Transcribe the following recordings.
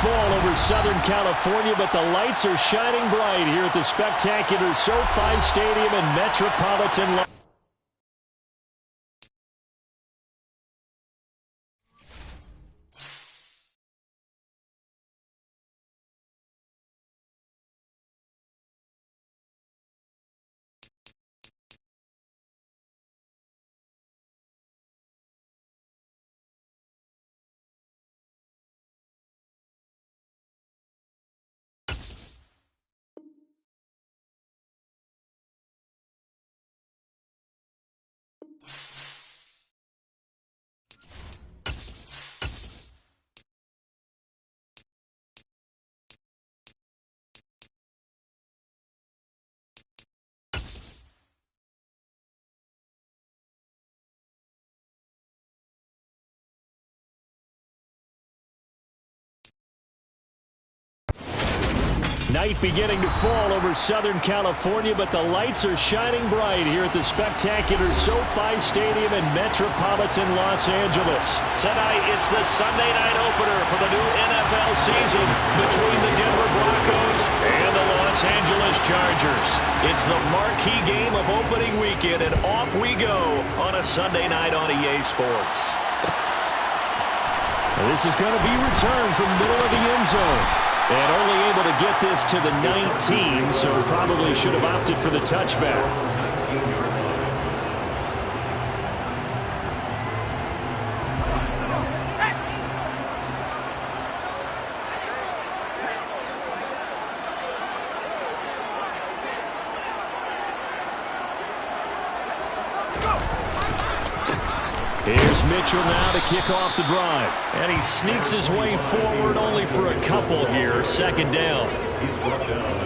fall over Southern California, but the lights are shining bright here at the spectacular SoFi Stadium in Metropolitan Los. Night beginning to fall over Southern California, but the lights are shining bright here at the spectacular SoFi Stadium in Metropolitan Los Angeles. Tonight, it's the Sunday night opener for the new NFL season between the Denver Broncos and the Los Angeles Chargers. It's the marquee game of opening weekend, and off we go on a Sunday night on EA Sports. This is going to be returned from middle of the end zone. And only able to get this to the 19, so probably should have opted for the touchback. Here's Mitchell now to kick off the drive. And he sneaks his way forward only for a couple here. Second down.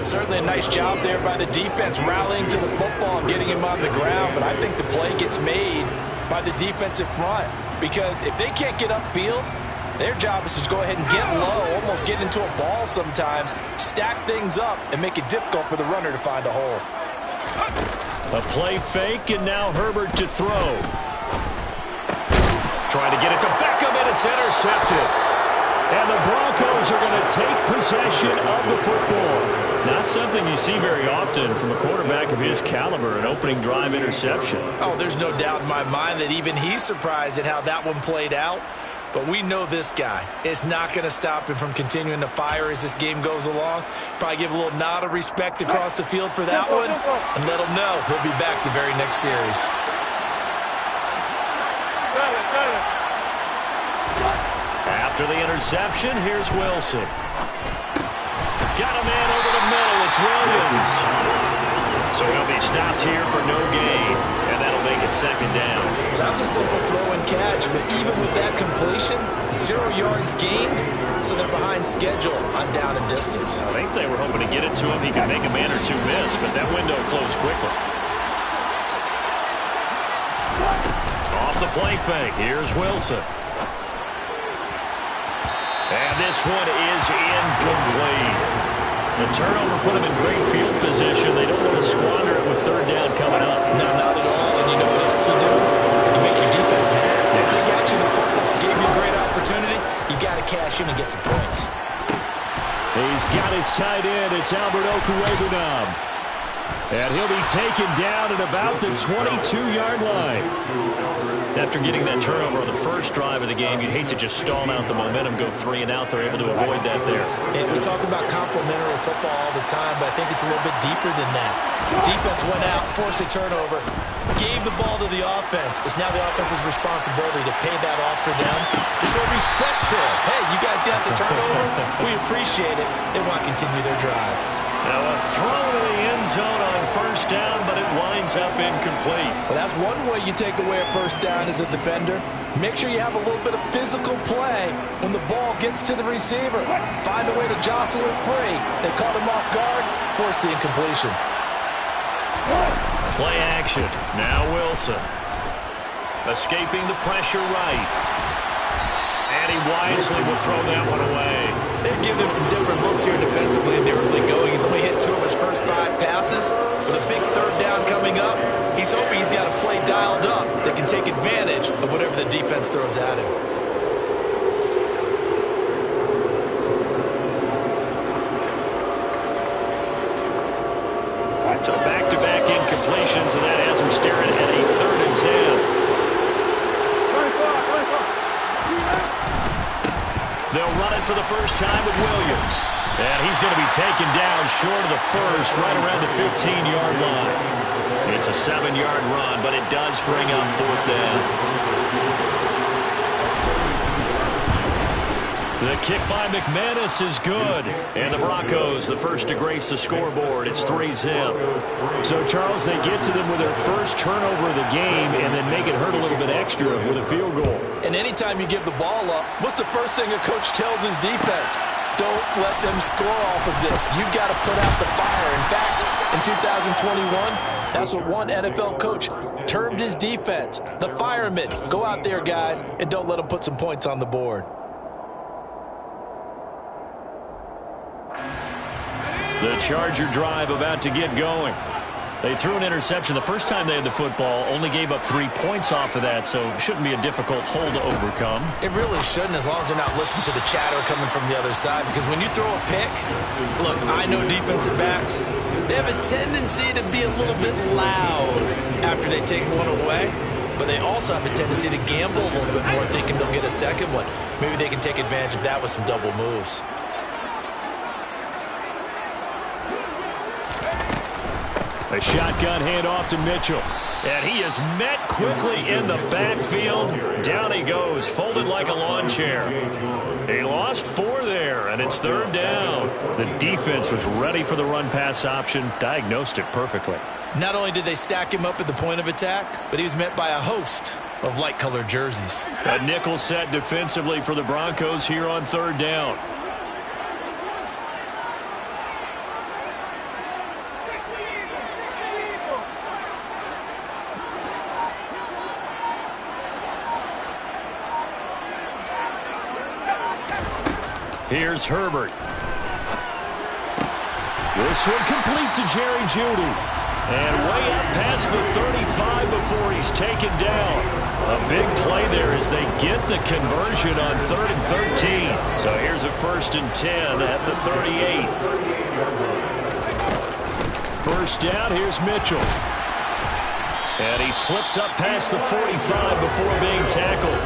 Certainly a nice job there by the defense rallying to the football and getting him on the ground. But I think the play gets made by the defensive front. Because if they can't get upfield, their job is to go ahead and get low, almost get into a ball sometimes, stack things up, and make it difficult for the runner to find a hole. A play fake, and now Herbert to throw. Trying to get it to Beckham, and it's intercepted. And the Broncos are going to take possession of the football. Not something you see very often from a quarterback of his caliber, an opening drive interception. Oh, there's no doubt in my mind that even he's surprised at how that one played out. But we know this guy is not going to stop him from continuing to fire as this game goes along. Probably give a little nod of respect across the field for that one and let him know he'll be back the very next series. After the interception, here's Wilson. Got a man over the middle. It's Williams. So he'll be stopped here for no gain, and that'll make it second down. That was a simple throw and catch, but even with that completion, 0 yards gained, so they're behind schedule on down and distance. I think they were hoping to get it to him. He could make a man or two miss, but that window closed quickly. Off the play fake, here's Wilson. And this one is incomplete. The turnover put them in great field position. They don't want to squander it with third down coming up. No, not at all. And you know what else you do? You make your defense mad. Yeah. They got you the football, gave you a great opportunity. You got to cash in and get some points. He's got his tight end. It's Albert Okwuegbunam. And he'll be taken down at about the 22-yard line. After getting that turnover on the first drive of the game, you'd hate to just stall out the momentum, go 3 and out. They're able to avoid that there. And we talk about complementary football all the time, but I think it's a little bit deeper than that. Defense went out, forced a turnover, gave the ball to the offense. It's now the offense's responsibility to pay that off for them, to show respect to it. Hey, you guys got the turnover. We appreciate it. They want to continue their drive. Now a throw to the end zone on first down, but it winds up incomplete. Well, that's one way you take away a first down as a defender. Make sure you have a little bit of physical play when the ball gets to the receiver. Find a way to jostle it free. They caught him off guard, force the incompletion. Play action. Now Wilson. Escaping the pressure right. And he wisely will throw that one away. They're giving him some different looks here defensively in the early going. He's only hit 2 of his first 5 passes. With a big third down coming up, he's hoping he's got a play dialed up that can take advantage of whatever the defense throws at him. for the first time with Williams. And he's going to be taken down short of the first, right around the 15-yard line. It's a 7-yard run, but it does bring up fourth down. The kick by McManus is good. And the Broncos, the first to grace the scoreboard. It's 3-zip. So, Charles, they get to them with their first turnover of the game and then make it hurt a little bit extra with a field goal. And anytime you give the ball up, what's the first thing a coach tells his defense? Don't let them score off of this. You've got to put out the fire. In fact, in 2021, that's what one NFL coach termed his defense. The firemen. Go out there, guys, and don't let them put some points on the board. The Charger drive about to get going. They threw an interception the first time they had the football, only gave up 3 points off of that, so it shouldn't be a difficult hole to overcome. It really shouldn't, as long as they're not listening to the chatter coming from the other side, because when you throw a pick, look, I know defensive backs, they have a tendency to be a little bit loud after they take one away, but they also have a tendency to gamble a little bit more, thinking they'll get a second one. Maybe they can take advantage of that with some double moves. A shotgun handoff to Mitchell. And he is met quickly in the backfield. Down he goes, folded like a lawn chair. He lost 4 there, and it's 3rd down. The defense was ready for the run-pass option, diagnosed it perfectly. Not only did they stack him up at the point of attack, but he was met by a host of light-colored jerseys. A nickel set defensively for the Broncos here on 3rd down. Here's Herbert. This one complete to Jerry Jeudy. And way up past the 35 before he's taken down. A big play there as they get the conversion on 3rd and 13. So here's a 1st and 10 at the 38. First down, here's Mitchell. And he slips up past the 45 before being tackled.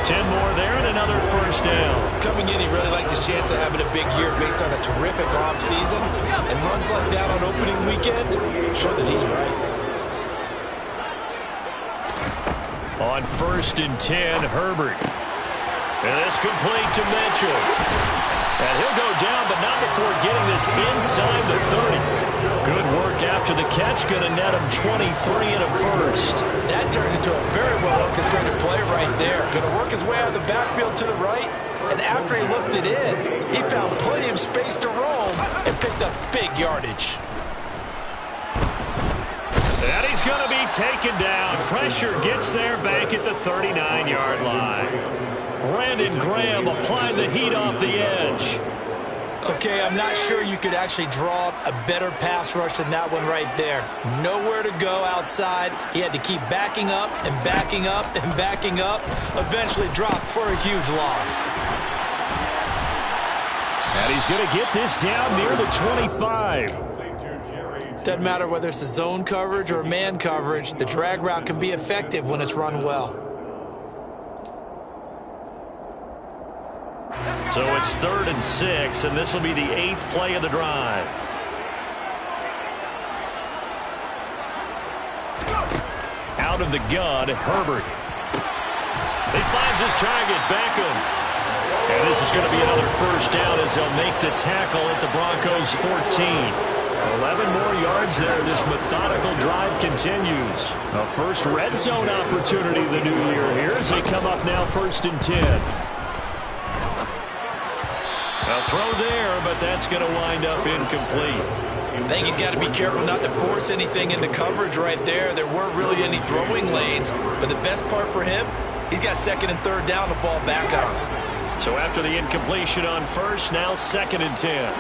10 more there and another 1st down. Coming in, he really liked his chance of having a big year based on a terrific offseason. And runs like that on opening weekend show that he's right. On 1st and 10, Herbert. And this complete to Mitchell. And he'll go down, but not before getting this inside the 30. Good work after the catch. Going to net him 23 and a 1st. That turned into a very well-orchestrated play right there. Going to work his way out of the backfield to the right. And after he looked it in, he found plenty of space to roam and picked up big yardage. And he's going to be taken down. Pressure gets there back at the 39-yard line. Brandon Graham applying the heat off the edge. Okay, I'm not sure you could actually draw up a better pass rush than that one right there. Nowhere to go outside. He had to keep backing up and backing up and backing up. Eventually dropped for a huge loss. And he's going to get this down near the 25. Doesn't matter whether it's a zone coverage or man coverage. The drag route can be effective when it's run well. So it's 3rd and 6, and this will be the 8th play of the drive. Out of the gun, Herbert. He finds his target, Beckham. And this is going to be another 1st down as they'll make the tackle at the Broncos' 14. 11 more yards there. This methodical drive continues. A first red zone opportunity of the new year here as they come up now 1st and 10. A throw there, but that's going to wind up incomplete. I think he's got to be careful not to force anything into coverage right there. There weren't really any throwing lanes, but the best part for him, he's got 2nd and 3rd down to fall back on. So after the incompletion on 1st, now 2nd and 10.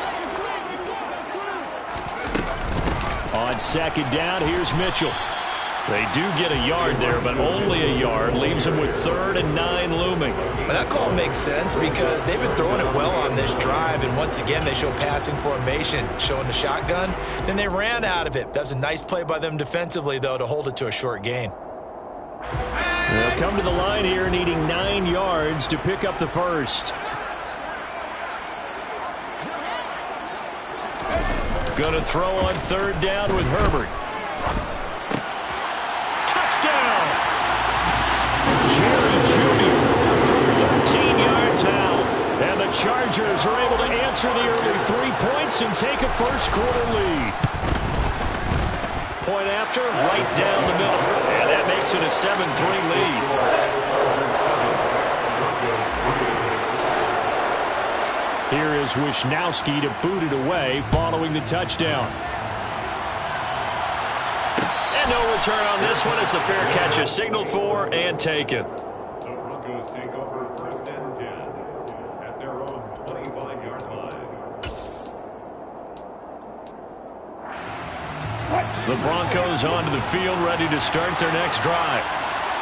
On 2nd down, here's Mitchell. They do get a yard there, but only a yard. Leaves them with 3rd and 9 looming. Well, that call makes sense because they've been throwing it well on this drive, and once again they show passing formation, showing the shotgun. Then they ran out of it. That's a nice play by them defensively, though, to hold it to a short gain. They'll come to the line here needing 9 yards to pick up the 1st. Going to throw on third down with Herbert. Touchdown! Jerry Jr. from 13 yards out. And the Chargers are able to answer the early 3 points and take a first-quarter lead. Point after, right down the middle. And that makes it a 7-3 lead. Here is Wisnowski to boot it away following the touchdown. And no return on this one as the fair catch is signaled for and taken. The Broncos take over first and 10 at their own 25-yard line. The Broncos onto the field ready to start their next drive.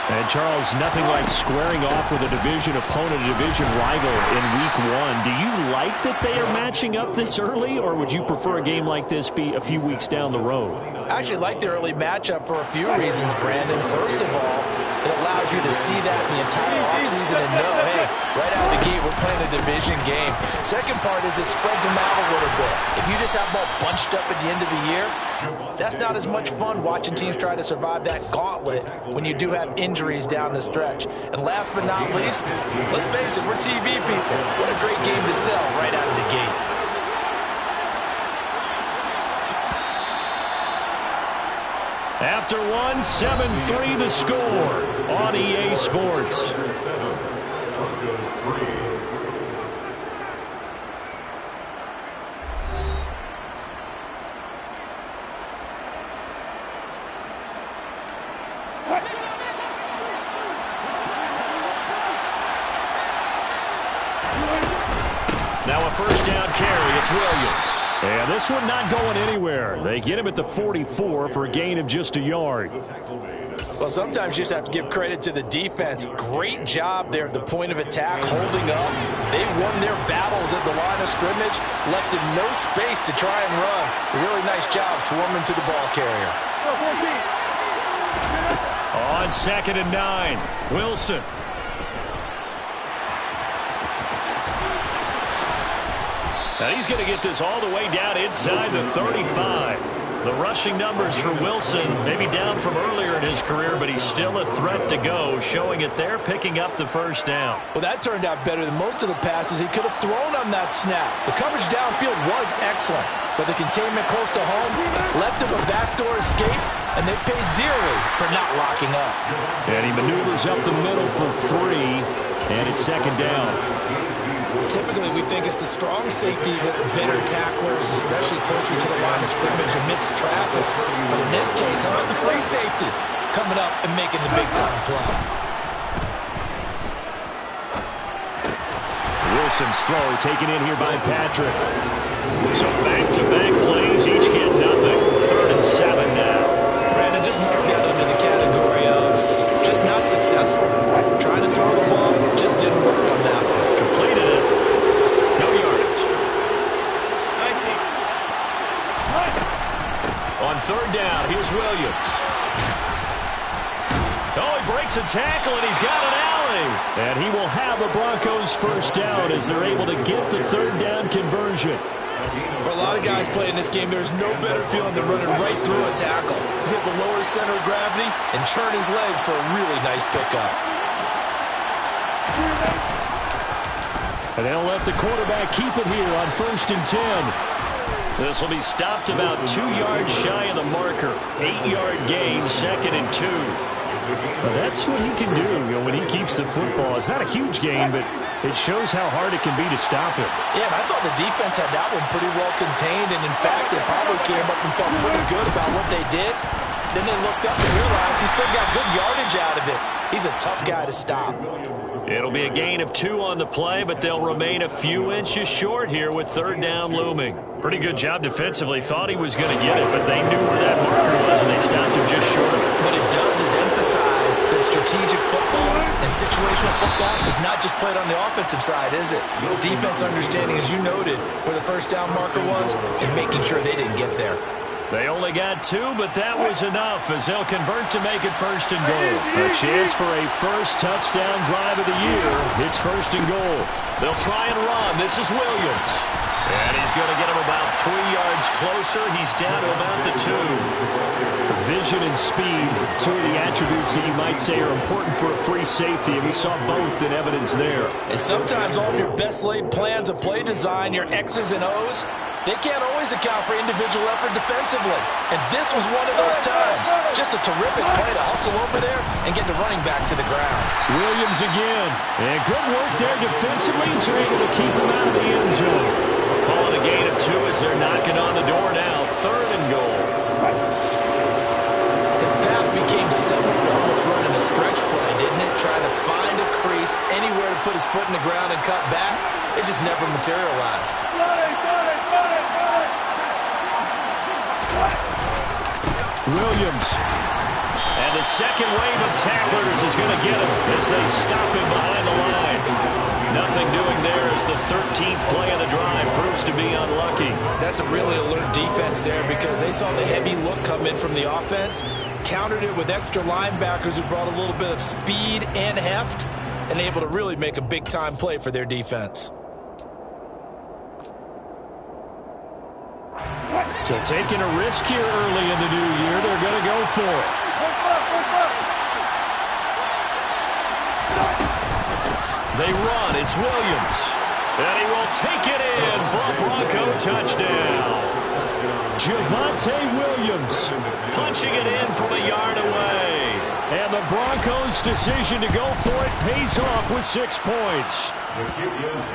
And, Charles, nothing like squaring off with a division opponent, a division rival in Week 1. Do you like that they are matching up this early, or would you prefer a game like this be a few weeks down the road? I actually like the early matchup for a few reasons, Brandon. First of all, it allows you to see that in the entire offseason and know, hey, right out of the gate, we're playing a division game. Second part is it spreads them out a little bit. If you just have them all bunched up at the end of the year, that's not as much fun watching teams try to survive that gauntlet when you do have injuries down the stretch. And last but not least, let's face it, we're TV people. What a great game to sell right out of the gate. After one, 7-3 the score on EA Sports. Now a first down carry, it's Williams. And this one not going anywhere. They get him at the 44 for a gain of just a yard. Well, sometimes you just have to give credit to the defense. Great job there at the point of attack, holding up. They won their battles at the line of scrimmage, left him no space to try and run. A really nice job swarming to the ball carrier. On 2nd and 9, Wilson. Now he's going to get this all the way down inside the 35. The rushing numbers for Wilson, maybe down from earlier in his career, but he's still a threat to go, showing it there, picking up the first down. Well, that turned out better than most of the passes he could have thrown on that snap. The coverage downfield was excellent, but the containment close to home left him a backdoor escape, and they paid dearly for not locking up. And he maneuvers up the middle for 3, and it's 2nd down. Typically, we think it's the strong safeties that are better tacklers, especially closer to the line of scrimmage amidst traffic. But in this case, how about the free safety coming up and making the big-time play? Wilson's throw taken in here by Patrick. So back-to-back plays, each get nothing. 3rd and 7 now. Brandon, just mark that under the category of just not successful. Trying to throw the ball, just didn't work on that one. Completed it. No yardage. On 3rd down, here's Williams. Oh, he breaks a tackle, and he's got an alley. And he will have the Broncos first down as they're able to get the 3rd down conversion. For a lot of guys playing this game, there's no better feeling than running right through a tackle. He's able to lower his center of gravity and churn his legs for a really nice pickup. And they'll let the quarterback keep it here on 1st and 10. This will be stopped about 2 yards shy of the marker. 8-yard gain, 2nd and 2. Well, that's what he can do, when he keeps the football. It's not a huge gain, but it shows how hard it can be to stop it. Yeah, and I thought the defense had that one pretty well contained, and in fact, they probably came up and felt pretty good about what they did. Then they looked up and realized he still got good yardage out of it. He's a tough guy to stop. It'll be a gain of 2 on the play, but they'll remain a few inches short here with 3rd down looming. Pretty good job defensively. Thought he was going to get it, but they knew where that marker was, and they stopped him just short of it. What it does is emphasize that strategic football and situational football is not just played on the offensive side, is it? Defense understanding, as you noted, where the first down marker was and making sure they didn't get there. They only got 2, but that was enough as they'll convert to make it 1st and goal. A chance for a first touchdown drive of the year. It's 1st and goal. They'll try and run. This is Williams. And he's going to get him about 3 yards closer. He's down to about the 2. Vision and speed, 2 of the attributes that you might say are important for a free safety, and we saw both in evidence there. And sometimes all of your best laid plans of play design, your X's and O's, they can't always account for individual effort defensively. And this was one of those times. Just a terrific play to hustle over there and get the running back to the ground. Williams again. And good work there defensively as they're able to keep him out of the end zone. Calling a gain of 2 as they're knocking on the door now. 3rd and goal. His path became similar to almost running a stretch play, didn't it? Trying to find a crease, anywhere to put his foot in the ground and cut back. It just never materialized. Williams. And the second wave of tacklers is going to get him as they stop him behind the line. Nothing doing there as the 13th play of the drive proves to be unlucky. That's a really alert defense there because they saw the heavy look come in from the offense, countered it with extra linebackers who brought a little bit of speed and heft, and able to really make a big-time play for their defense. So taking a risk here early in the new year, they're going to go for it. They run, it's Williams. And he will take it in for a Bronco touchdown. Javonte Williams punching it in from a yard away. And the Broncos' decision to go for it pays off with 6 points.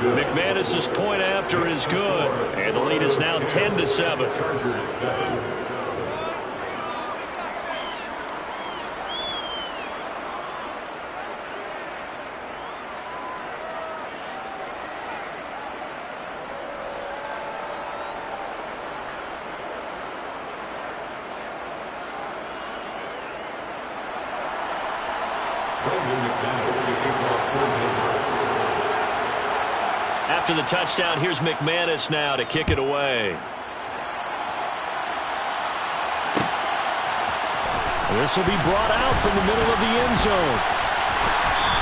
McManus's point after is good. And the lead is now 10-7. After the touchdown, here's McManus now to kick it away. This will be brought out from the middle of the end zone.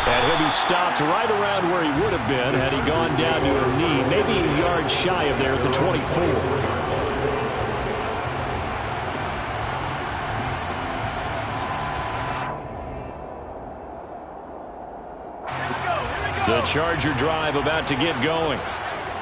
And he'll be stopped right around where he would have been had he gone down to a knee, maybe a yard shy of there at the 24. The Charger drive about to get going.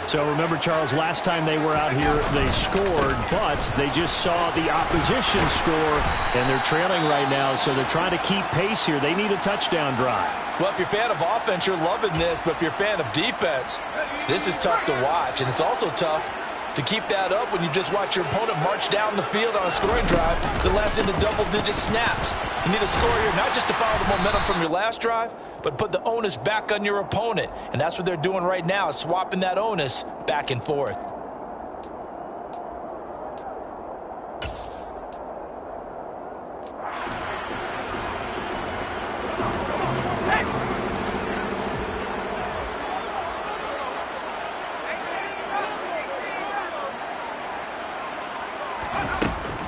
So remember, Charles, last time they were out here, they scored, but they just saw the opposition score, and they're trailing right now, so they're trying to keep pace here. They need a touchdown drive. Well, if you're a fan of offense, you're loving this, but if you're a fan of defense, this is tough to watch, and it's also tough to keep that up when you just watch your opponent march down the field on a scoring drive that lasts into double-digit snaps. You need a score here, not just to follow the momentum from your last drive, but put the onus back on your opponent. And that's what they're doing right now, swapping that onus back and forth.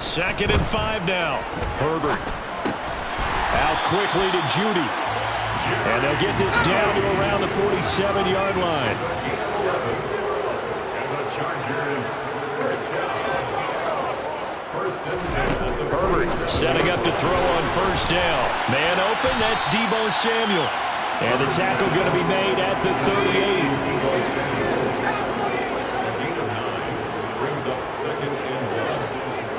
Second and 5 now. Herbert. Out quickly to Judy. And they'll get this down to around the 47-yard line. And the Chargers first down. First and 10. Herbert setting up to throw on first down. Man open, that's Deebo Samuel. And the tackle going to be made at the 38. Brings up second and 1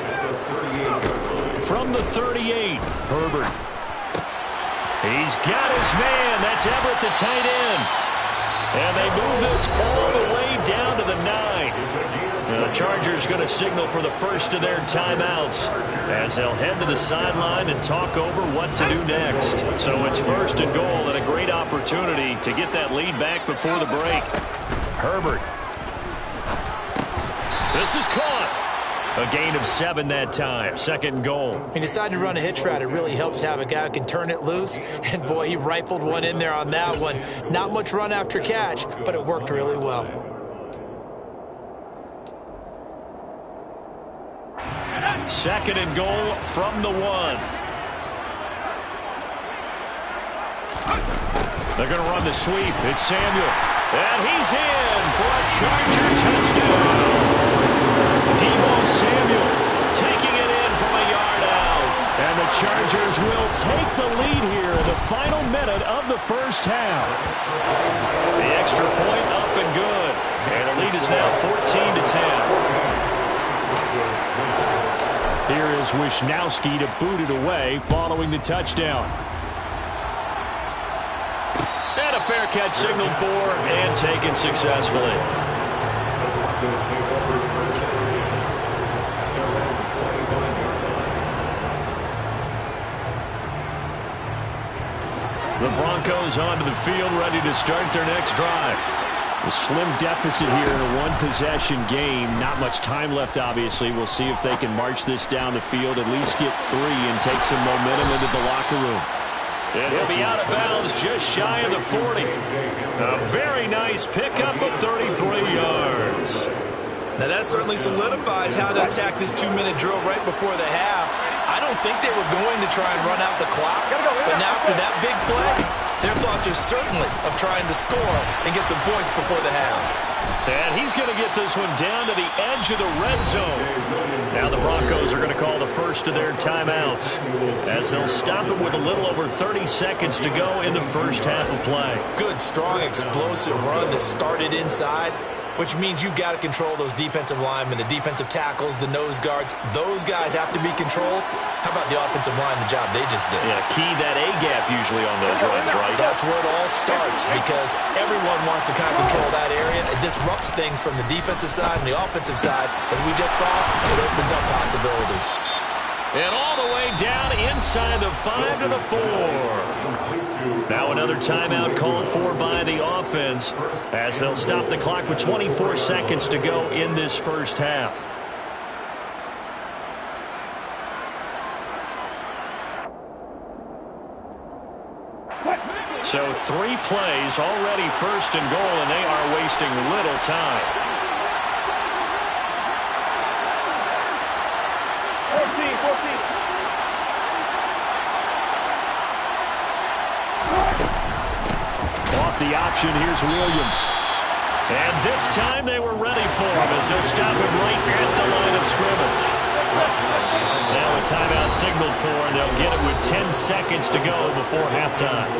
at the 38. From the 38, Herbert. He's got his man. That's Everett, the tight end. And they move this all the way down to the 9. The Chargers going to signal for the first of their timeouts as they'll head to the sideline and talk over what to do next. So it's first and goal and a great opportunity to get that lead back before the break. Herbert. This is caught. A gain of 7 that time. Second and goal. He decided to run a hitch route. It really helps to have a guy who can turn it loose. And, boy, he rifled one in there on that one. Not much run after catch, but it worked really well. Second and goal from the 1. They're going to run the sweep. It's Samuel. And he's in for a Charger touchdown. Deebo Samuel taking it in from a yard out. And the Chargers will take the lead here in the final minute of the first half. The extra point up and good. And the lead is now 14-10. Here is Wisnowski to boot it away following the touchdown. And a fair catch signaled for and taken successfully. The Broncos onto the field, ready to start their next drive. A slim deficit here in a one-possession game. Not much time left, obviously. We'll see if they can march this down the field, at least get 3 and take some momentum into the locker room. And he'll be out of bounds just shy of the 40. A very nice pickup of 33 yards. Now that certainly solidifies how to attack this 2-minute drill right before the half. I don't think they were going to try and run out the clock, but now after that big play, their thoughts are certainly of trying to score and get some points before the half. And he's going to get this one down to the edge of the red zone. Now the Broncos are going to call the first of their timeouts as they'll stop it with a little over 30 seconds to go in the first half of play. Good, strong, explosive run that started inside, which means you've got to control those defensive linemen, the defensive tackles, the nose guards. Those guys have to be controlled. How about the offensive line, the job they just did? Yeah, key that A-gap usually on those runs, right? That's where it all starts because everyone wants to kind of control that area. It disrupts things from the defensive side and the offensive side. As we just saw, it opens up possibilities. And all the way down inside the 5 to the 4. Now another timeout called for by the offense as they'll stop the clock with 24 seconds to go in this first half. So 3 plays already first and goal, and they are wasting little time. Off the option, here's Williams. And this time they were ready for him as they'll stop him right at the line of scrimmage. Now a timeout signaled for, and they'll get it with 10 seconds to go before halftime.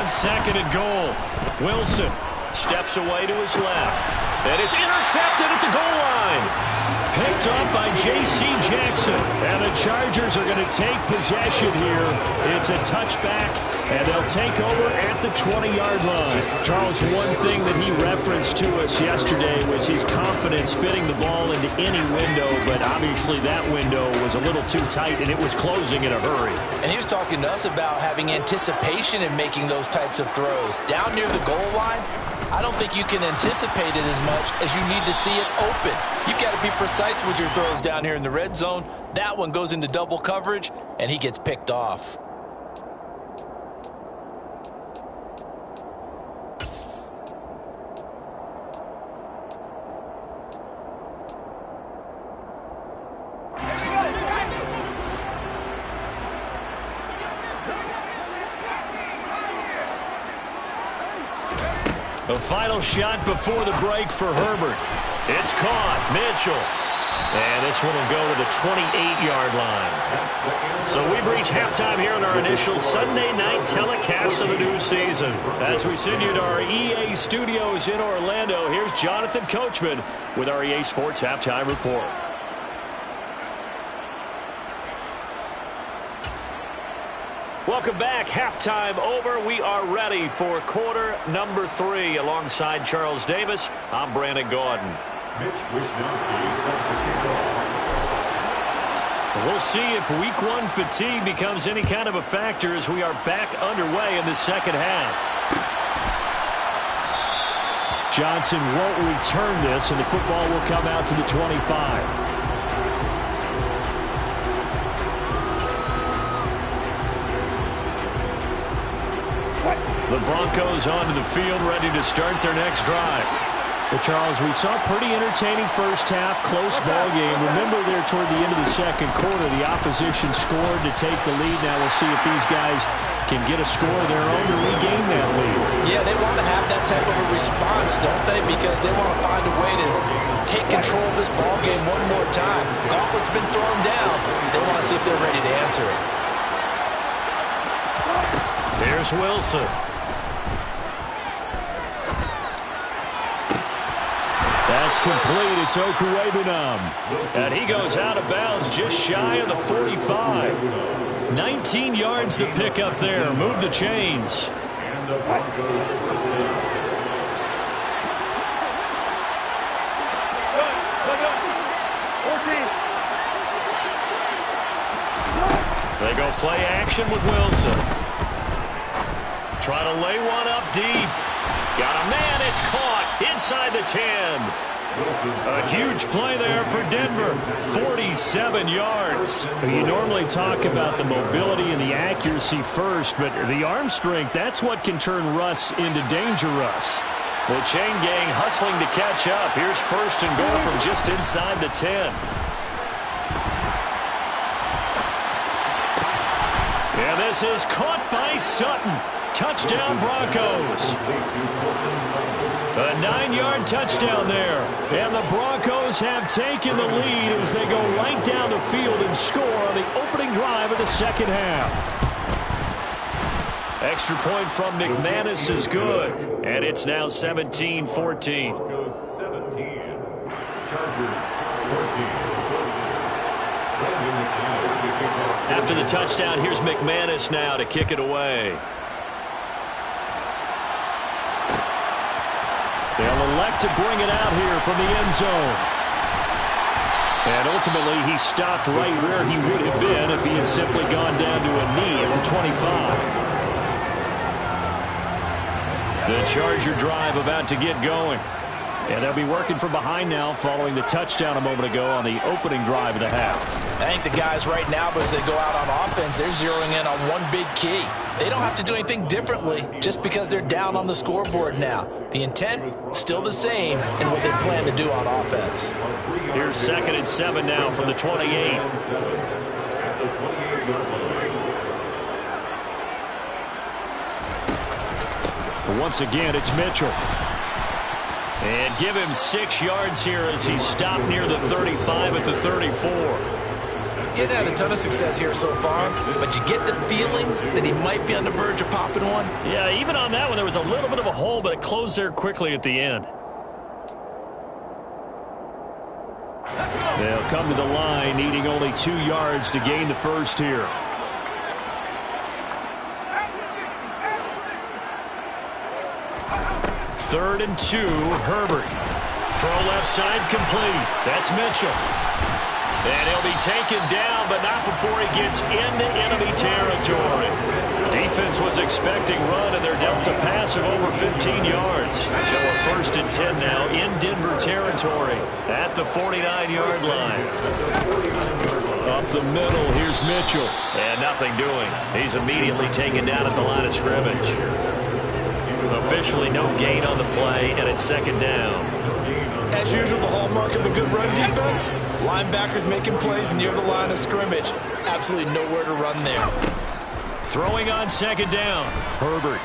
On second and goal, Wilson steps away to his left. And it's intercepted at the goal line. Picked up by J.C. Jackson. And the Chargers are going to take possession here. It's a touchback, and they'll take over at the 20-yard line. Charles, one thing that he referenced to us yesterday was his confidence fitting the ball into any window, but obviously that window was a little too tight, and it was closing in a hurry. And he was talking to us about having anticipation in making those types of throws. Down near the goal line, I don't think you can anticipate it as much as you need to see it open. You've got to be precise with your throws down here in the red zone. That one goes into double coverage, and he gets picked off. The final shot before the break for Herbert. It's caught. Mitchell. And this one will go to the 28-yard line. So we've reached halftime here in our initial Sunday night telecast of the new season. As we send you to our EA studios in Orlando, here's Jonathan Coachman with our EA Sports Halftime Report. Welcome back. Halftime over. We are ready for quarter number 3. Alongside Charles Davis, I'm Brandon Gaudin. Mitch Wisnowski set to kick off. We'll see if week 1 fatigue becomes any kind of a factor as we are back underway in the second half. Johnson won't return this, and the football will come out to the 25. The Broncos onto the field, ready to start their next drive. Well, Charles, we saw a pretty entertaining first half, close ball game. Remember there toward the end of the second quarter, the opposition scored to take the lead. Now we'll see if these guys can get a score of their own to regain that lead. Yeah, they want to have that type of a response, don't they? Because they want to find a way to take control of this ball game one more time. Gauntlet's been thrown down. They want to see if they're ready to answer it. There's Wilson. That's complete. It's Okuwebunam. And he goes out of bounds just shy of the 45. 19 yards to pick up there. Move the chains. And the Broncos first down. They go play action with Wilson. Try to lay one up deep. Got a man. It's caught inside the 10. A huge play there for Denver. 47 yards. You normally talk about the mobility and the accuracy first, but the arm strength, that's what can turn Russ into danger Russ. The chain gang hustling to catch up. Here's first and goal from just inside the 10. And this is caught by Sutton. Touchdown Broncos. A 9-yard touchdown there. And the Broncos have taken the lead as they go right down the field and score on the opening drive of the second half. Extra point from McManus is good. And it's now 17-14. Broncos 17. Chargers 14. After the touchdown, here's McManus now to kick it away. They'll elect to bring it out here from the end zone. And ultimately, he stopped right where he would have been if he had simply gone down to a knee at the 25. The Charger drive about to get going. And they'll be working from behind now following the touchdown a moment ago on the opening drive of the half. I think the guys right now, as they go out on offense, they're zeroing in on one big key. They don't have to do anything differently just because they're down on the scoreboard now. The intent, still the same in what they plan to do on offense. Here's 2nd and 7 now from the 28. Once again, it's Mitchell. And give him 6 yards here as he's stopped near the 35 at the 34. Getting had a ton of success here so far, but you get the feeling that he might be on the verge of popping one. Yeah, even on that one, there was a little bit of a hole, but it closed there quickly at the end. They'll come to the line, needing only 2 yards to gain the first here. Third and 2, Herbert. Throw left side complete. That's Mitchell. And he'll be taken down, but not before he gets into enemy territory. Defense was expecting run, and they're dealt a pass of over 15 yards. So a 1st and 10 now in Denver territory at the 49-yard line. Up the middle, here's Mitchell. And nothing doing. He's immediately taken down at the line of scrimmage. Officially no gain on the play, and it's 2nd down. As usual, the hallmark of a good run defense, linebackers making plays near the line of scrimmage. Absolutely nowhere to run there. Throwing on 2nd down, Herbert.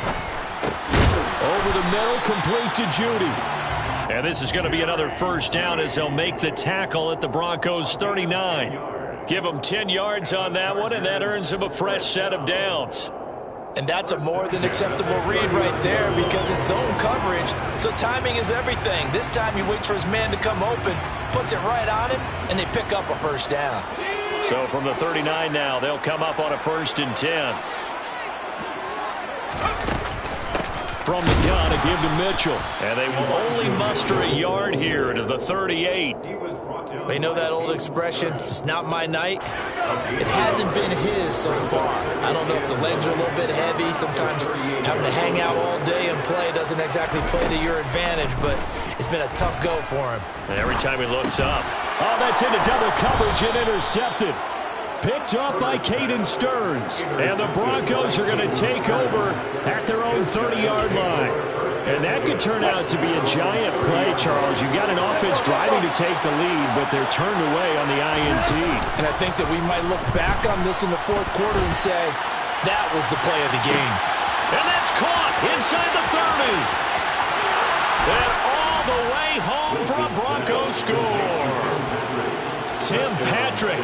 Over the middle, complete to Judy. And this is going to be another 1st down as they'll make the tackle at the Broncos' 39. Give them 10 yards on that one, and that earns them a fresh set of downs. And that's a more than acceptable read right there because it's zone coverage, so timing is everything. This time he waits for his man to come open, puts it right on him, and they pick up a 1st down. So from the 39 now, they'll come up on a 1st and 10. From the gun, a give to Mitchell. And they will only muster a yard here to the 38. We know that old expression, it's not my night. It hasn't been his so far. I don't know if the legs are a little bit heavy. Sometimes having to hang out all day and play doesn't exactly play to your advantage, but it's been a tough go for him. And every time he looks up. Oh, that's into double coverage and intercepted. Picked off by Caden Stearns. And the Broncos are going to take over at their own 30-yard line. And that could turn out to be a giant play, Charles. You've got an offense driving to take the lead, but they're turned away on the INT. And I think that we might look back on this in the fourth quarter and say, that was the play of the game. And that's caught inside the 30. And all the way home for a Broncos score. Tim Patrick,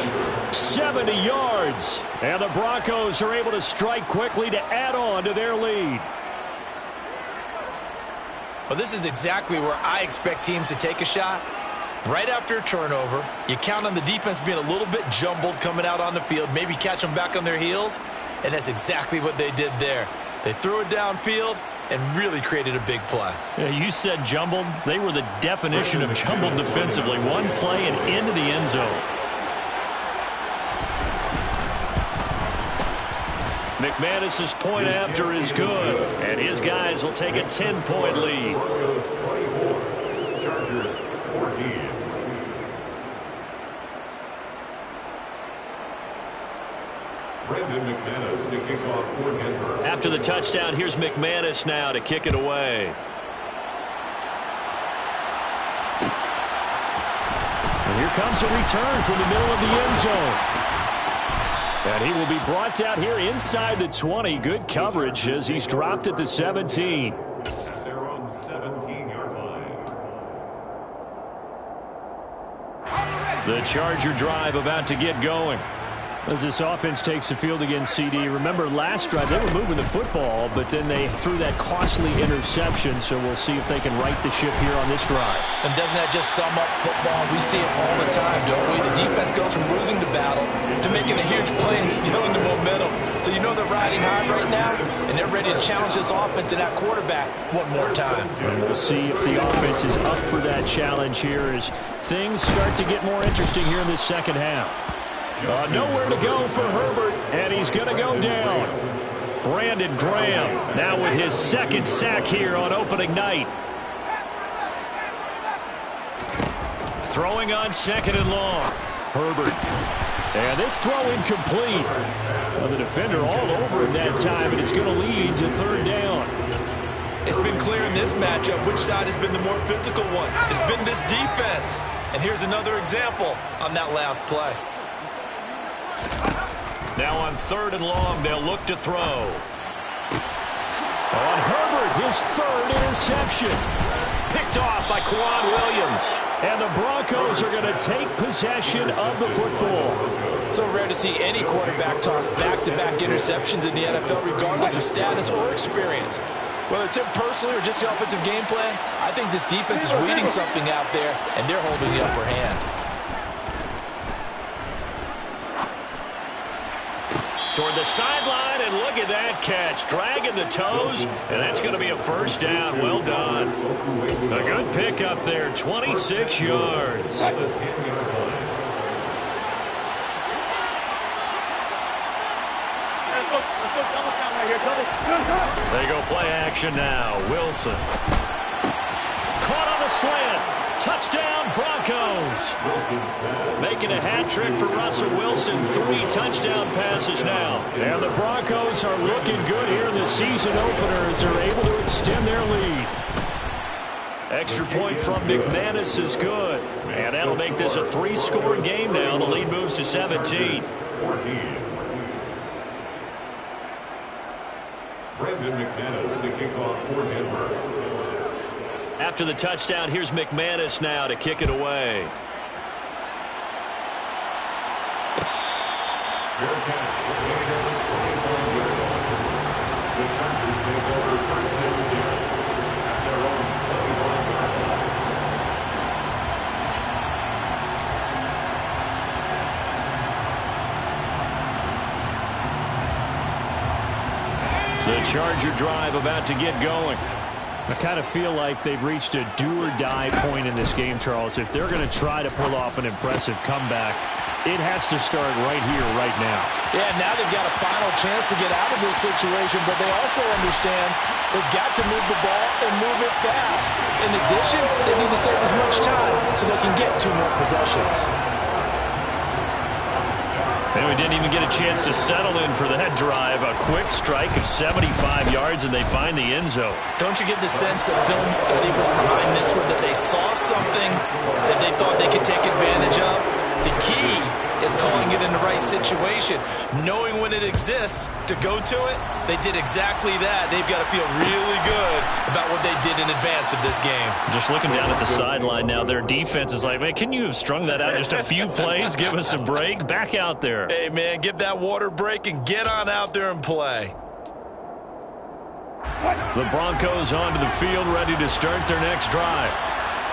70 yards. And the Broncos are able to strike quickly to add on to their lead. Well, this is exactly where I expect teams to take a shot. Right after a turnover, you count on the defense being a little bit jumbled coming out on the field, maybe catch them back on their heels, and that's exactly what they did there. They threw it downfield and really created a big play. Yeah, you said jumbled. They were the definition of jumbled defensively. One play and into the end zone. McManus's point after is good, and his guys will take a 10-point lead. Broncos 24, Chargers 14. Brandon McManus to kick off for Denver. After the touchdown, here's McManus now to kick it away. And here comes a return from the middle of the end zone. And he will be brought down here inside the 20. Good coverage as he's dropped at the 17. At their own 17-yard line. The Charger drive about to get going. As this offense takes the field against CD. Remember, last drive, they were moving the football, but then they threw that costly interception, so we'll see if they can right the ship here on this drive. And doesn't that just sum up football? We see it all the time, don't we? The defense goes from losing the battle to making a huge play and stealing the momentum. So you know they're riding high right now, and they're ready to challenge this offense and that quarterback one more time. And we'll see if the offense is up for that challenge here as things start to get more interesting here in this second half. Nowhere to go for Herbert, and he's going to go down. Brandon Graham now with his second sack here on opening night. Throwing on second and long. Herbert. And this throw incomplete. Well, the defender all over it that time, and it's going to lead to third down. It's been clear in this matchup which side has been the more physical one. It's been this defense. And here's another example on that last play. Now on third and long, they'll look to throw. On Herbert, his third interception. Picked off by Quan Williams. And the Broncos are going to take possession of the football. So rare to see any quarterback toss back-to-back interceptions in the NFL, regardless of status or experience. Whether it's him personally or just the offensive game plan, I think this defense is reading something out there, and they're holding the upper hand. Toward the sideline, and look at that catch. Dragging the toes, and that's going to be a first down. Well done. A good pick up there, 26 yards. At the 10-yard line. They go play action now. Wilson. Caught on a slant. Touchdown, Broncos. Making a hat trick for Russell Wilson. 3 touchdown passes now. And the Broncos are looking good here in the season opener as they're able to extend their lead. Extra point from McManus is good. And that'll make this a 3-score game now. The lead moves to 17. 14. Brandon McManus to kick off for Denver. After the touchdown, here's McManus now to kick it away. Fair catch. Made at the 21-yard line. The Chargers take over first and 10 at their own 25-yard line. The Charger drive about to get going. I kind of feel like they've reached a do-or-die point in this game, Charles. If they're going to try to pull off an impressive comeback, it has to start right here, right now. Yeah, now they've got a final chance to get out of this situation, but they also understand they've got to move the ball and move it fast. In addition, they need to save as much time so they can get 2 more possessions. And we didn't even get a chance to settle in for that drive. A quick strike of 75 yards, and they find the end zone. Don't you get the sense that film study was behind this one, that they saw something that they thought they could take advantage of? The key is calling it in the right situation, knowing when it exists to go to it. They did exactly that. They've got to feel really good about what they did in advance of this game. Just looking down at the sideline now, their defense is like, man, can you have strung that out just a few plays? Give us a break. Back out there. Hey, man, give that water break and get on out there and play. The Broncos onto the field, ready to start their next drive.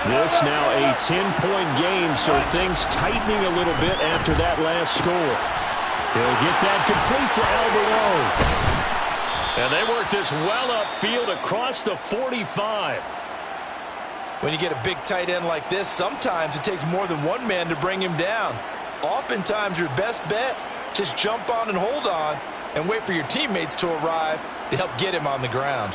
This now a 10-point game, so things tightening a little bit after that last score. He'll get that complete to Alvaro. And they work this well upfield across the 45. When you get a big tight end like this, sometimes it takes more than one man to bring him down. Oftentimes your best bet, just jump on and hold on and wait for your teammates to arrive to help get him on the ground.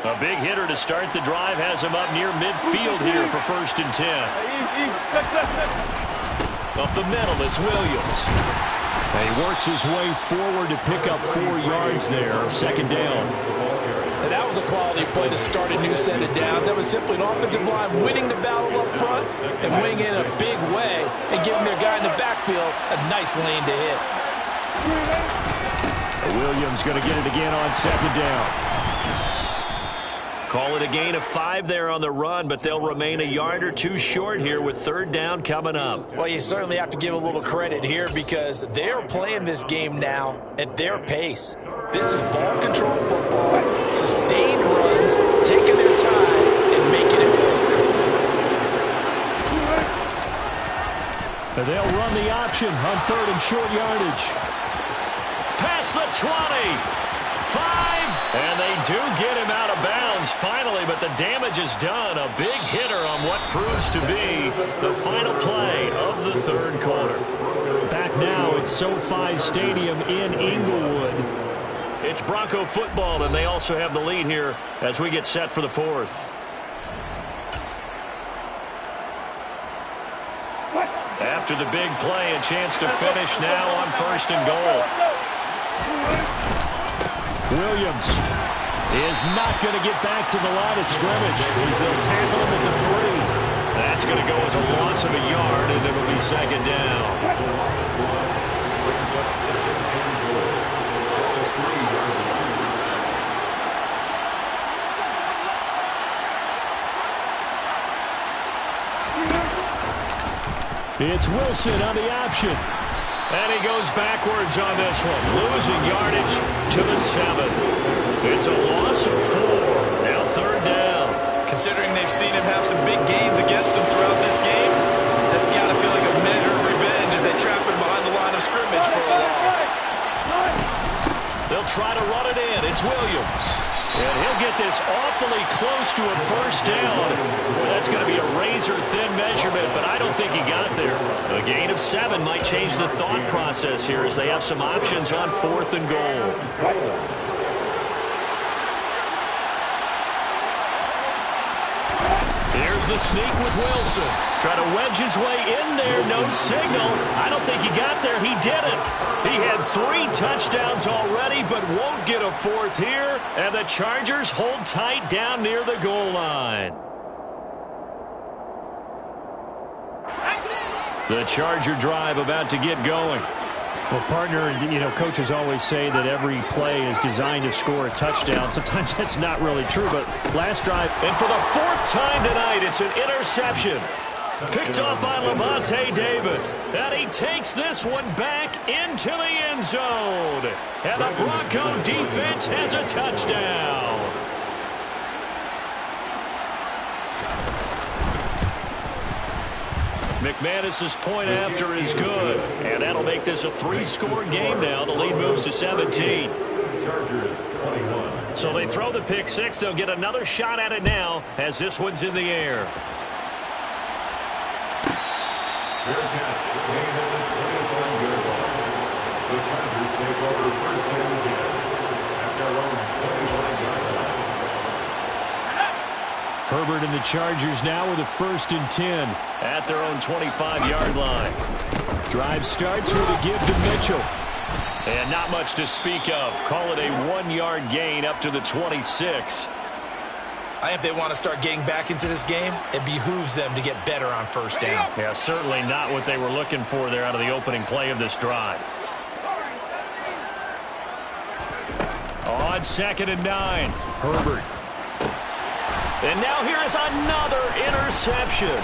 A big hitter to start the drive has him up near midfield here for 1st and 10. Up the middle, it's Williams. And he works his way forward to pick up 4 yards there, 2nd down. And that was a quality play to start a new set of downs. That was simply an offensive line winning the battle up front and winning in a big way and giving their guy in the backfield a nice lane to hit. Williams going to get it again on 2nd down. Call it a gain of 5 there on the run, but they'll remain a yard or 2 short here with 3rd down coming up. Well, you certainly have to give a little credit here because they're playing this game now at their pace. This is ball control football, sustained runs, taking their time and making it work. And they'll run the option on 3rd and short yardage. Past the 20. 5, and they do get him out of bounds finally, but the damage is done. A big hitter on what proves to be the final play of the 3rd quarter. Back now at SoFi Stadium in Inglewood. It's Bronco football, and they also have the lead here as we get set for the 4th. After the big play, a chance to finish now on 1st and goal. Williams is not going to get back to the line of scrimmage as they'll tackle him at the 3. That's going to go as a loss of a yard, and it'll be 2nd down. It's Wilson on the option. And he goes backwards on this one, losing yardage to the 7. It's a loss of 4. Now 3rd down. Considering they've seen him have some big gains against him throughout this game, that's got to feel like a measure of revenge as they trap him behind the line of scrimmage for a loss. They'll try to run it in. It's Williams. And he'll get this awfully close to a 1st down. Well, that's going to be a razor-thin measurement, but I don't think he got there. A gain of 7 might change the thought process here as they have some options on 4th and goal. Here's the sneak with Wilson. Try to wedge his way in there. No signal. I don't think he got there. He didn't. He had 3 touchdowns already, but won't get a 4th here. And the Chargers hold tight down near the goal line. The Charger drive about to get going. Well, partner, coaches always say that every play is designed to score a touchdown. Sometimes that's not really true, but last drive, and for the 4th time tonight, it's an interception. Picked off by Levante David. And he takes this one back into the end zone. And the Bronco defense has a touchdown. McManus's point after is good, and that'll make this a 3-score game now. The lead moves to 17. So they throw the pick 6. They'll get another shot at it now as this one's in the air. The Chargers take over first and 10 at their own 25-yard line. Herbert and the Chargers now with a 1st and 10 at their own 25-yard line. Drive starts with a give to Mitchell. And not much to speak of. Call it a 1-yard gain up to the 26. I think if they want to start getting back into this game, it behooves them to get better on first down. Yeah, certainly not what they were looking for there out of the opening play of this drive. On 2nd and 9, Herbert. And now here is another interception.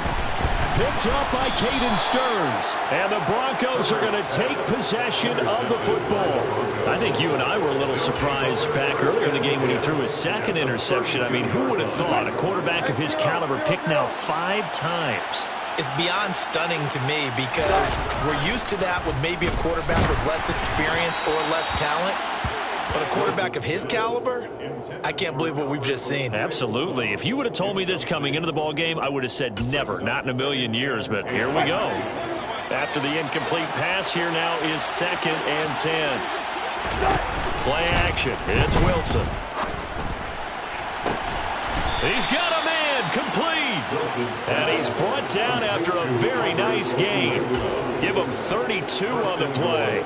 Picked up by Caden Stearns. And the Broncos are going to take possession of the football. I think you and I were a little surprised back earlier in the game when he threw his 2nd interception. I mean, who would have thought a quarterback of his caliber picked now 5 times? It's beyond stunning to me because we're used to that with maybe a quarterback with less experience or less talent. But a quarterback of his caliber, I can't believe what we've just seen. Absolutely. If you would have told me this coming into the ball game, I would have said never, not in a million years. But here we go. After the incomplete pass, here now is 2nd and 10. Play action. It's Wilson. He's got a man complete. And he's brought down after a very nice game. Give him 32 on the play.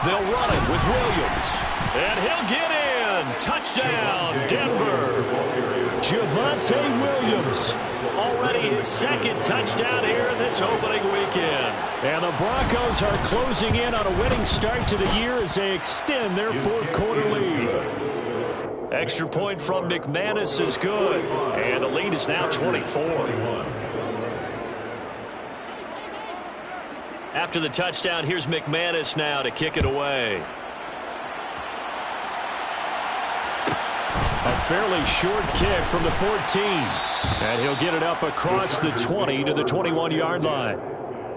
They'll run it with Williams. And he'll get in. Touchdown, Denver. Javonte Williams. Already his 2nd touchdown here in this opening weekend. And the Broncos are closing in on a winning start to the year as they extend their 4th quarter lead. Extra point from McManus is good. And the lead is now 24. After the touchdown, here's McManus now to kick it away. A fairly short kick from the 14. And he'll get it up across the 20 to the 21-yard line.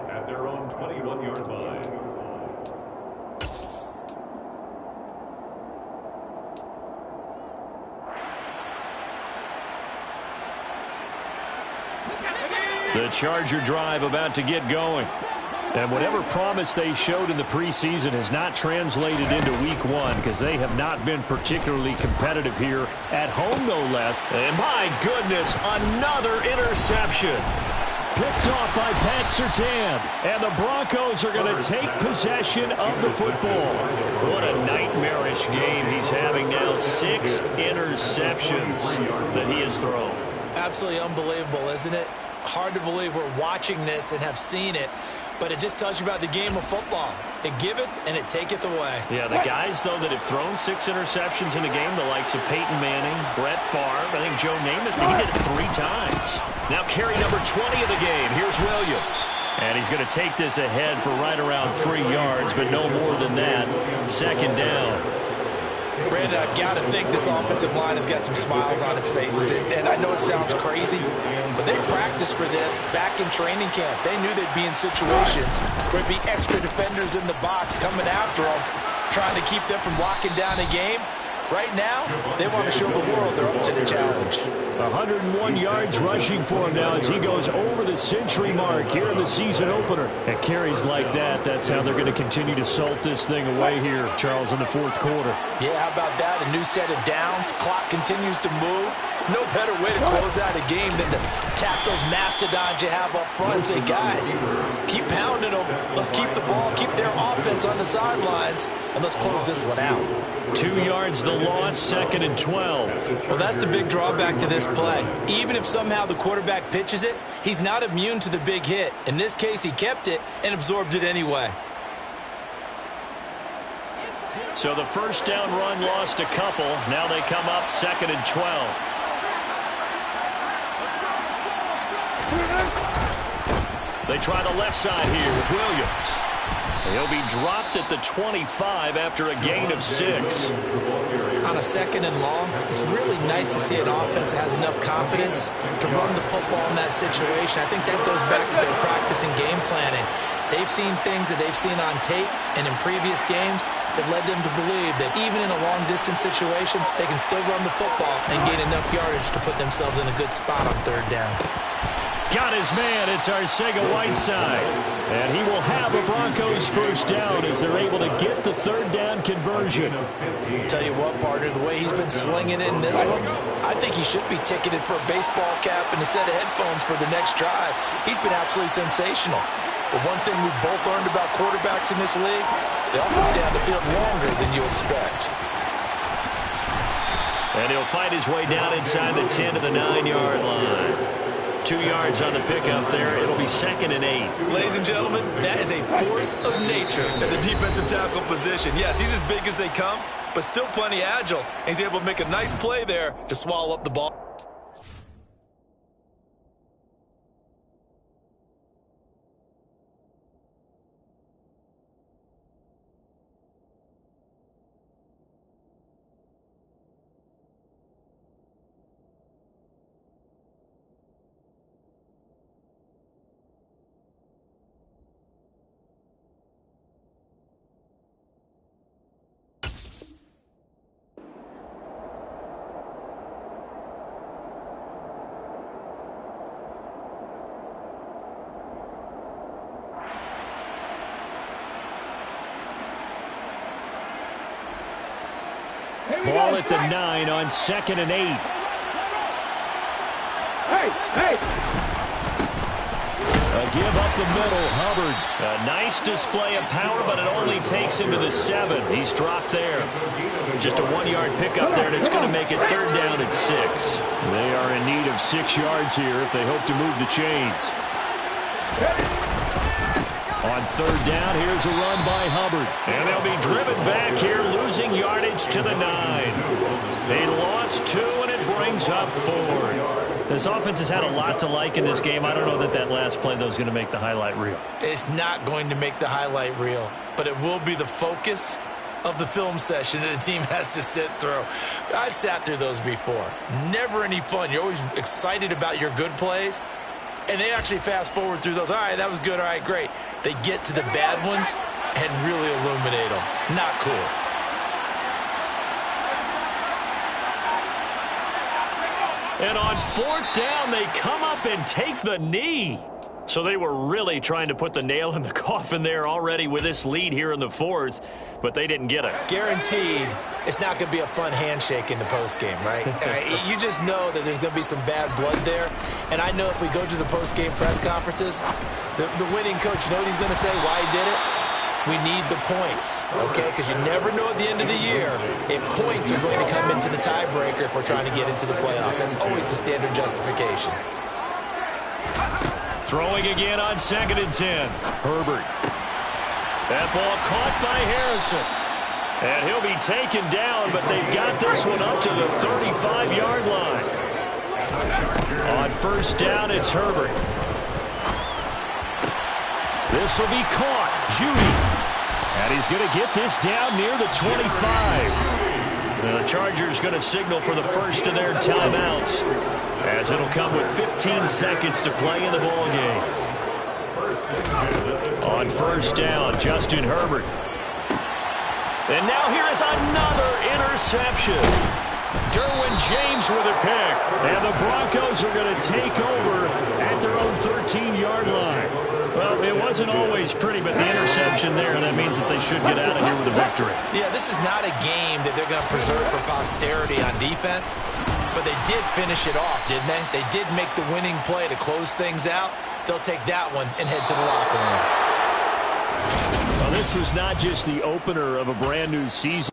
At their own 21-yard line. The Charger drive about to get going. And whatever promise they showed in the preseason has not translated into week 1 because they have not been particularly competitive here at home, no less. And my goodness, another interception. Picked off by Pat Surtain. And the Broncos are going to take possession of the football. What a nightmarish game he's having now. 6 interceptions that he has thrown. Absolutely unbelievable, isn't it? Hard to believe we're watching this and have seen it. But it just tells you about the game of football. It giveth and it taketh away. Yeah, the guys, though, that have thrown 6 interceptions in a game, the likes of Peyton Manning, Brett Favre, I think Joe Namath, he did it 3 times. Now carry number 20 of the game. Here's Williams. And he's going to take this ahead for right around 3 yards, but no more than that. 2nd down. Brandon, I've got to think this offensive line has got some smiles on its faces. And I know it sounds crazy, but they practiced for this back in training camp. They knew they'd be in situations where there'd be extra defenders in the box coming after them, trying to keep them from locking down a game. Right now, they want to show the world they're up to the challenge. 101 yards rushing for him now as he goes over the century mark here in the season opener. At carries like that, that's how they're going to continue to salt this thing away here, Charles, in the 4th quarter. Yeah, how about that? A new set of downs. Clock continues to move. No better way to close out a game than to tap those mastodons you have up front and say, guys, keep pounding them. Let's keep the ball, keep their offense on the sidelines, and let's close this one out. 2 yards the loss, 2nd and 12. Well, that's the big drawback to this play. Even if somehow the quarterback pitches it, he's not immune to the big hit. In this case, he kept it and absorbed it anyway. So the 1st down run lost a couple. Now they come up 2nd and 12. They try the left side here with Williams. He'll be dropped at the 25 after a gain of 6. On a 2nd and long, it's really nice to see an offense that has enough confidence to run the football in that situation. I think that goes back to their practice and game planning. They've seen things that they've seen on tape and in previous games that led them to believe that even in a long-distance situation, they can still run the football and gain enough yardage to put themselves in a good spot on 3rd down. Got his man. It's Usfl-Wk. And he will have a Broncos 1st down as they're able to get the 3rd down conversion. Tell you what, partner, the way he's been slinging in this one, I think he should be ticketed for a baseball cap and a set of headphones for the next drive. He's been absolutely sensational. But one thing we've both learned about quarterbacks in this league, they often stay on the field longer than you expect. And he'll fight his way down inside the 10 to the 9-yard line. 2 yards on the pickup there. It'll be 2nd and 8. Ladies and gentlemen, that is a force of nature at the defensive tackle position. Yes, he's as big as they come, but still plenty agile. He's able to make a nice play there to swallow up the ball. Ball at the 9 on 2nd and 8. Hey! A give up the middle, Hubbard. A nice display of power, but it only takes him to the 7. He's dropped there. Just a 1-yard pickup there, and it's going to make it 3rd down at 6. They are in need of 6 yards here if they hope to move the chains. On 3rd down, here's a run by Hubbard. And they'll be driven back here, losing yardage to the 9. They lost 2, and it brings up 4th. This offense has had a lot to like in this game. I don't know that that last play, though, is going to make the highlight reel. It's not going to make the highlight reel, but it will be the focus of the film session that the team has to sit through. I've sat through those before. Never any fun. You're always excited about your good plays, and they actually fast forward through those. All right, that was good. All right, great. They get to the bad ones and really illuminate them. Not cool. And on 4th down, they come up and take the knee. So they were really trying to put the nail in the coffin there already with this lead here in the 4th, but they didn't get it. Guaranteed, it's not going to be a fun handshake in the postgame, right? You just know that there's going to be some bad blood there. And I know if we go to the postgame press conferences, the winning coach, you know what he's going to say, why he did it? We need the points, okay? Because you never know at the end of the year if points are going to come into the tiebreaker if we're trying to get into the playoffs. That's always the standard justification. Throwing again on 2nd and 10. Herbert. That ball caught by Harrison. And he'll be taken down, but they've got this one up to the 35-yard line. On 1st down, it's Herbert. This will be caught. Judy. And he's going to get this down near the 25. The Chargers going to signal for the first of their timeouts, as it'll come with 15 seconds to play in the ball game. On 1st down, Justin Herbert. And now here is another interception. Derwin James with a pick. And the Broncos are going to take over at their own 13-yard line. Well, it wasn't always pretty, but the interception there, that means that they should get out of here with a victory. Yeah, this is not a game that they're going to preserve for posterity on defense, but they did finish it off, didn't they? They did make the winning play to close things out. They'll take that one and head to the locker room. Well, this was not just the opener of a brand-new season.